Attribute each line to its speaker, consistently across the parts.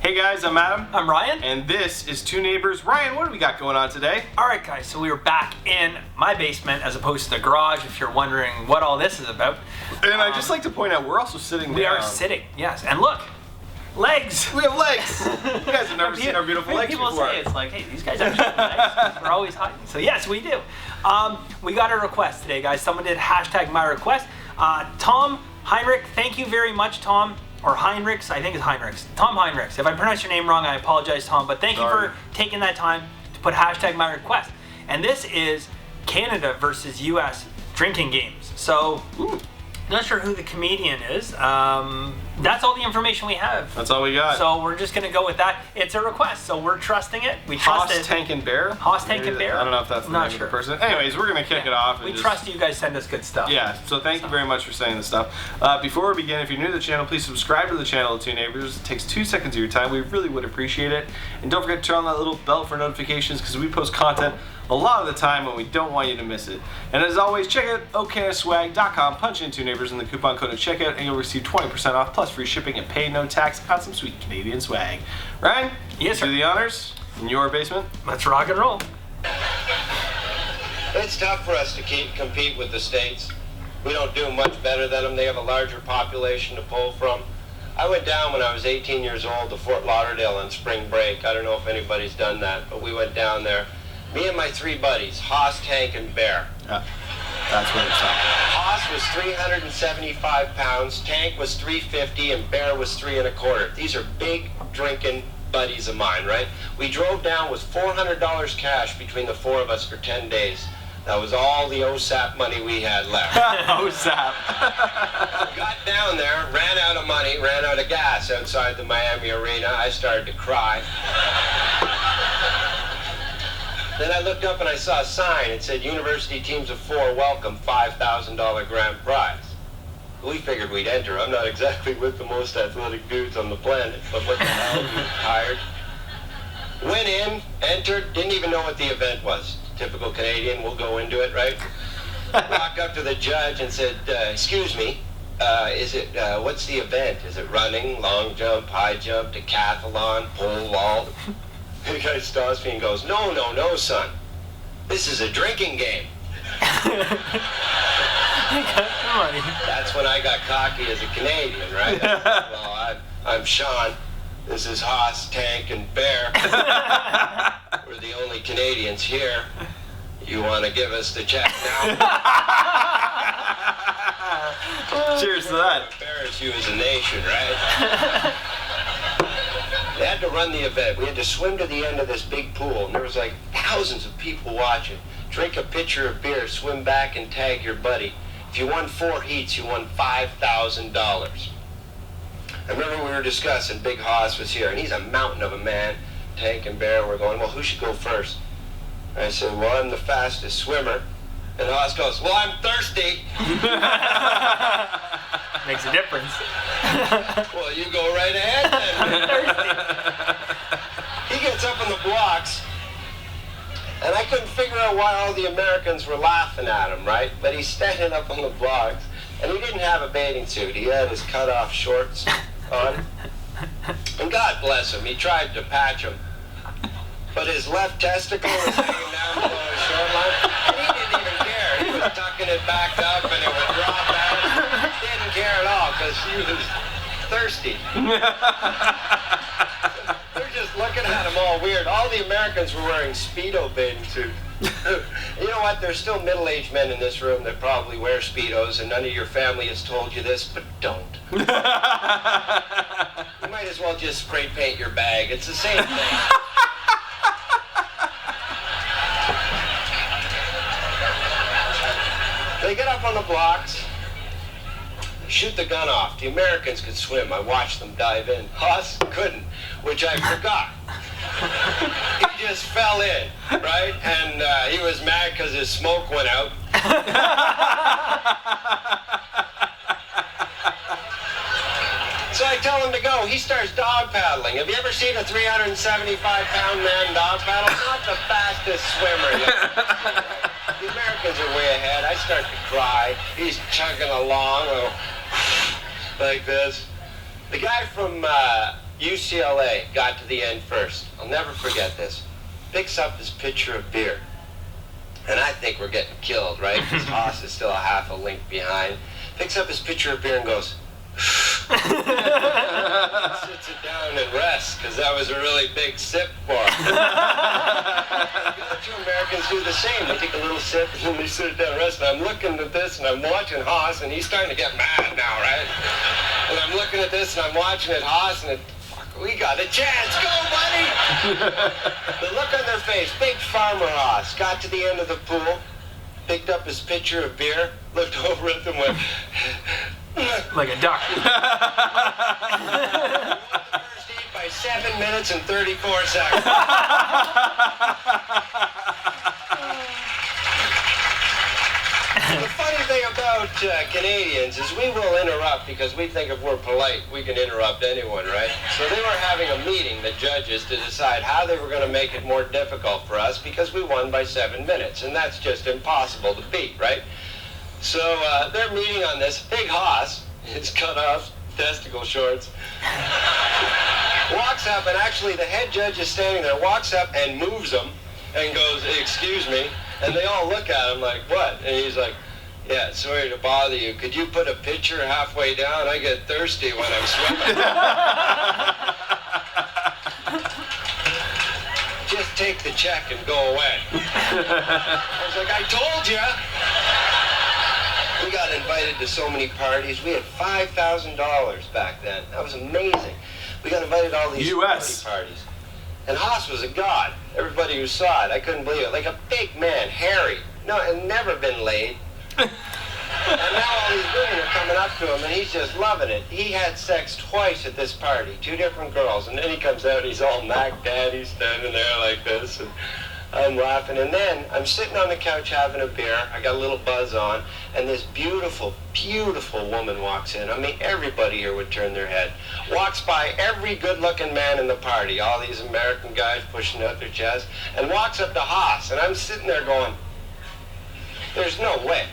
Speaker 1: Hey guys, I'm Adam.
Speaker 2: I'm Ryan.
Speaker 1: And this is Two Neighbors. Ryan, what do we got going on today?
Speaker 2: Alright guys, so we are back in my basement as opposed to the garage, if you're wondering what all this is about.
Speaker 1: And I'd just like to point out, we're also sitting down.
Speaker 2: We are sitting, yes. And look, legs!
Speaker 1: We have legs! You guys have never seen our beautiful legs
Speaker 2: people
Speaker 1: before.
Speaker 2: Say it's like, hey, these guys actually have legs. We're always hiding. So yes, we do. We got a request today, guys. Someone did hashtag my request. Tom Heinrich, thank you very much, Tom. Or Heinrichs, I think it's Heinrichs. Tom Heinrichs. If I pronounce your name wrong, I apologize, Tom. But thank you for taking that time to put hashtag my request. And this is Canada versus US drinking games. So, not sure who the comedian is. That's all the information we have.
Speaker 1: That's all we got.
Speaker 2: So we're just going to go with that. It's a request, so we're trusting it. We trust it.
Speaker 1: Haas, Tank, and Bear?
Speaker 2: Haas, Tank, and Bear?
Speaker 1: I don't know if that's the name of the person. Anyways, we're going to kick it off. And
Speaker 2: we trust you guys send us good stuff.
Speaker 1: Yeah, so thank you very much for saying this stuff. Before we begin, if you're new to the channel, please subscribe to the channel of Two Neighbors. It takes 2 seconds of your time. We really would appreciate it. And don't forget to turn on that little bell for notifications because we post content a lot of the time and we don't want you to miss it. And as always, check out oknswag.com, punch in Two Neighbors in the coupon code at checkout, and you'll receive 20% off plus free shipping and pay no tax on some sweet Canadian swag. Ryan,
Speaker 2: yes, sir.
Speaker 1: Do the honors in your basement.
Speaker 2: Let's rock and roll.
Speaker 3: It's tough for us to compete with the States. We don't do much better than them. They have a larger population to pull from. I went down when I was 18 years old to Fort Lauderdale on spring break. I don't know if anybody's done that, but we went down there. Me and my 3 buddies, Haas, Tank, and Bear.
Speaker 1: That's where it's at.
Speaker 3: Haas was 375 pounds, Tank was 350, and Bear was 3 1/4. These are big drinking buddies of mine, right? We drove down with $400 cash between the 4 of us for 10 days. That was all the OSAP money we had left.
Speaker 1: OSAP.
Speaker 3: Got down there, ran out of money, ran out of gas outside the Miami Arena. I started to cry. Then I looked up and I saw a sign. It said, University Teams of 4 welcome, $5,000 grand prize. We figured we'd enter. I'm not exactly with the most athletic dudes on the planet, but what the hell, we were tired. Went in, entered, didn't even know what the event was. Typical Canadian, we'll go into it, right? Walked up to the judge and said, excuse me, what's the event? Is it running, long jump, high jump, decathlon, pole vault? The guy stops me and goes, no, son. This is a drinking game. That's when I got cocky as a Canadian, right? Well, I'm Sean. This is Haas, Tank, and Bear. We're the only Canadians here. You want to give us the check now?
Speaker 1: Cheers to that.
Speaker 3: Embarrass you as a nation, right? They had to run the event. We had to swim to the end of this big pool, and there was like thousands of people watching. Drink a pitcher of beer, swim back, and tag your buddy. If you won 4 heats, you won $5,000. I remember we were discussing, Big Haas was here, and he's a mountain of a man. Tank and Bear were going, well, who should go first? I said, well, I'm the fastest swimmer. And Haas goes, well, I'm thirsty.
Speaker 2: Makes a difference.
Speaker 3: Well, you go right ahead then. He gets up on the blocks, and I couldn't figure out why all the Americans were laughing at him, right? But he's standing up on the blocks, and he didn't have a bathing suit. He had his cut-off shorts on. And God bless him, he tried to patch him. But his left testicle was hanging down below his short line, and he didn't even care. He was tucking it back up, and it would drop out. He didn't care at all, because he was thirsty. They're just looking at him all weird. All the Americans were wearing Speedo bathing suits. You know what? There's still middle-aged men in this room that probably wear Speedos, and none of your family has told you this, but don't. You might as well just spray paint your bag. It's the same thing. They get up on the blocks, shoot the gun off. The Americans could swim. I watched them dive in. Haas couldn't, which I forgot. He just fell in, right? And he was mad because his smoke went out. So I tell him to go. He starts dog paddling. Have you ever seen a 375-pound man dog paddle? He's not the fastest swimmer yet. The Americans are way ahead. I start to cry. He's chugging along like this. The guy from UCLA got to the end first. I'll never forget this. Picks up his pitcher of beer. And I think we're getting killed, right? Because Haas is still a half a link behind. Picks up his pitcher of beer and goes, sits it down and rests, because that was a really big sip for him. The two Americans do the same. They take a little sip and then they sit it down and rest. And I'm looking at this and I'm watching Haas, and he's starting to get mad now, right? And I'm looking at this and I'm watching it, Haas, and we got a chance. Go, buddy! The look on their face, big farmer Haas, got to the end of the pool, picked up his pitcher of beer, looked over at them, went
Speaker 2: like a duck.
Speaker 3: First heat by 7 minutes and 34 seconds. The funny thing about Canadians is we will interrupt because we think if we're polite, we can interrupt anyone, right? So they were having a meeting, the judges, to decide how they were going to make it more difficult for us because we won by 7 minutes, and that's just impossible to beat, right? So they're meeting on this. Big Haas, his cut-off testicle shorts, walks up, and actually the head judge is standing there, walks up and moves them and goes, "Excuse me." And they all look at him like, "What?" And he's like, "Yeah, sorry to bother you. Could you put a pitcher halfway down? I get thirsty when I'm swimming." Just take the check and go away. I was like, "I told you." We got invited to so many parties. We had $5,000 back then. That was amazing. We got invited to all these parties. And Haas was a god. Everybody who saw it, I couldn't believe it. Like a big man, hairy. No, and never been laid. And now all these women are coming up to him, and he's just loving it. He had sex twice at this party, 2 different girls, and then he comes out, and he's all Mac Daddy standing there like this, and I'm laughing. And then I'm sitting on the couch having a beer. I got a little buzz on, and this beautiful, beautiful woman walks in. I mean, everybody here would turn their head. Walks by every good-looking man in the party, all these American guys pushing out their chest, and walks up to Haas, and I'm sitting there going, there's no way.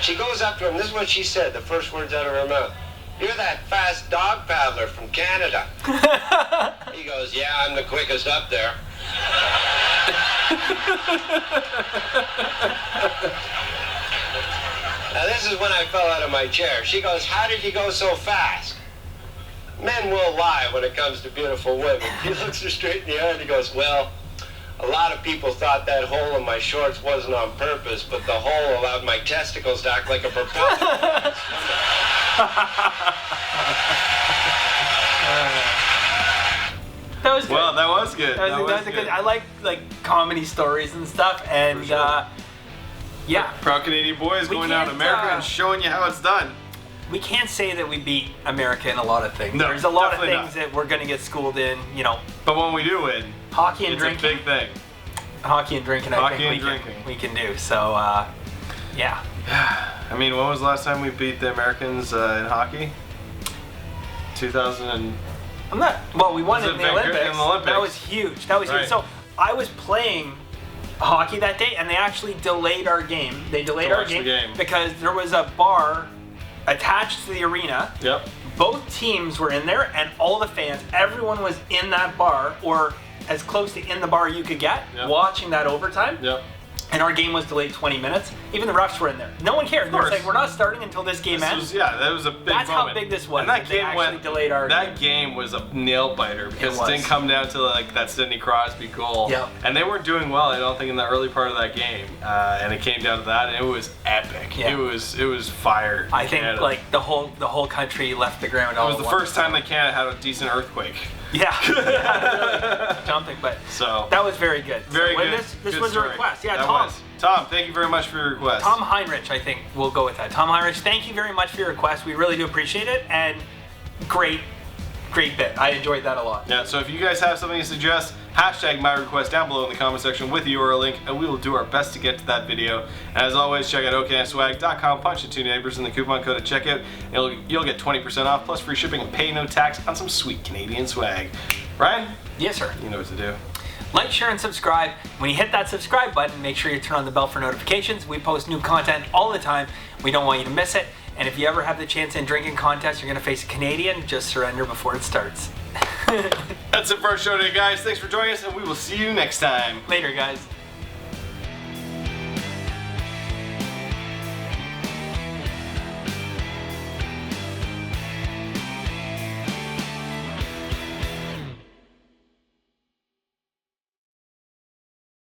Speaker 3: She goes up to him. This is what she said, the first words out of her mouth. "You're that fast dog paddler from Canada." He goes, "Yeah, I'm the quickest up there." Now this is when I fell out of my chair. She goes, "How did you go so fast?" Men will lie when it comes to beautiful women. He looks her straight in the eye and he goes, "Well, a lot of people thought that hole in my shorts wasn't on purpose, but the hole allowed my testicles to act like a propeller."
Speaker 2: That was good.
Speaker 1: Well, that was good.
Speaker 2: That was a good. I like comedy stories and stuff, and yeah.
Speaker 1: Proud Canadian boys going down to America and showing you how it's done.
Speaker 2: We can't say that we beat America in a lot of things.
Speaker 1: No,
Speaker 2: there's a lot of
Speaker 1: definitely
Speaker 2: things that we're gonna get schooled in, you know.
Speaker 1: But when we do win,
Speaker 2: Hockey and
Speaker 1: it's
Speaker 2: drinking.
Speaker 1: a big thing.
Speaker 2: Hockey and drinking.
Speaker 1: Hockey
Speaker 2: I think
Speaker 1: and drinking.
Speaker 2: we can do. So yeah.
Speaker 1: I mean, when was the last time we beat the Americans in hockey? 2000 and...
Speaker 2: I'm not. Well, we won
Speaker 1: Was
Speaker 2: in
Speaker 1: it
Speaker 2: the
Speaker 1: Vancouver-
Speaker 2: Olympics.
Speaker 1: in the Olympics?
Speaker 2: That was huge. That was huge.
Speaker 1: Right.
Speaker 2: So I was playing hockey that day, and they actually delayed our game. They delayed
Speaker 1: To
Speaker 2: our
Speaker 1: watch the
Speaker 2: game
Speaker 1: game.
Speaker 2: because there was a bar attached to the arena.
Speaker 1: Yep.
Speaker 2: Both teams were in there, and all the fans, everyone was in that bar, or as close to in the bar you could get,
Speaker 1: Yep.
Speaker 2: watching that overtime.
Speaker 1: Yep.
Speaker 2: And our game was delayed 20 minutes. Even the refs were in there. No one cared. They were
Speaker 1: course.
Speaker 2: like, we're not starting until this game ends.
Speaker 1: That was a big
Speaker 2: That's how
Speaker 1: moment.
Speaker 2: big this was,
Speaker 1: And that
Speaker 2: that they
Speaker 1: game
Speaker 2: actually delayed our
Speaker 1: That game was a nail biter because
Speaker 2: It
Speaker 1: it,
Speaker 2: was.
Speaker 1: didn't come down to like that Sidney Crosby goal.
Speaker 2: Yep.
Speaker 1: And they weren't doing well, I don't think, in the early part of that game. And it came down to that, and it was epic.
Speaker 2: Yeah.
Speaker 1: It was fire.
Speaker 2: I think
Speaker 1: Canada.
Speaker 2: like the whole country left the ground.
Speaker 1: It
Speaker 2: all
Speaker 1: was the
Speaker 2: at
Speaker 1: first
Speaker 2: once.
Speaker 1: time that Canada had a decent earthquake.
Speaker 2: Yeah, really jumping, but
Speaker 1: So
Speaker 2: that was very good.
Speaker 1: very
Speaker 2: so when
Speaker 1: good.
Speaker 2: This
Speaker 1: Good
Speaker 2: was
Speaker 1: story.
Speaker 2: a request. Yeah,
Speaker 1: That
Speaker 2: Tom.
Speaker 1: was. Tom, thank you very much for your request.
Speaker 2: Tom Heinrich, I think we'll go with that. Tom Heinrich, thank you very much for your request. We really do appreciate it, and great bit. I enjoyed that a lot.
Speaker 1: Yeah, so if you guys have something to suggest, hashtag my request down below in the comment section with the URL link, and we will do our best to get to that video. And as always, check out okanswag.com, punch the 2 neighbors in the coupon code at checkout, and you'll get 20% off plus free shipping and pay no tax on some sweet Canadian swag. Ryan,
Speaker 2: Yes, sir.
Speaker 1: you know what to do.
Speaker 2: Like, share, and subscribe. When you hit that subscribe button, make sure you turn on the bell for notifications. We post new content all the time. We don't want you to miss it. And if you ever have the chance in drinking contest, you're going to face a Canadian, just surrender before it starts.
Speaker 1: That's it for our show today, guys. Thanks for joining us, and we will see you next time.
Speaker 2: Later, guys.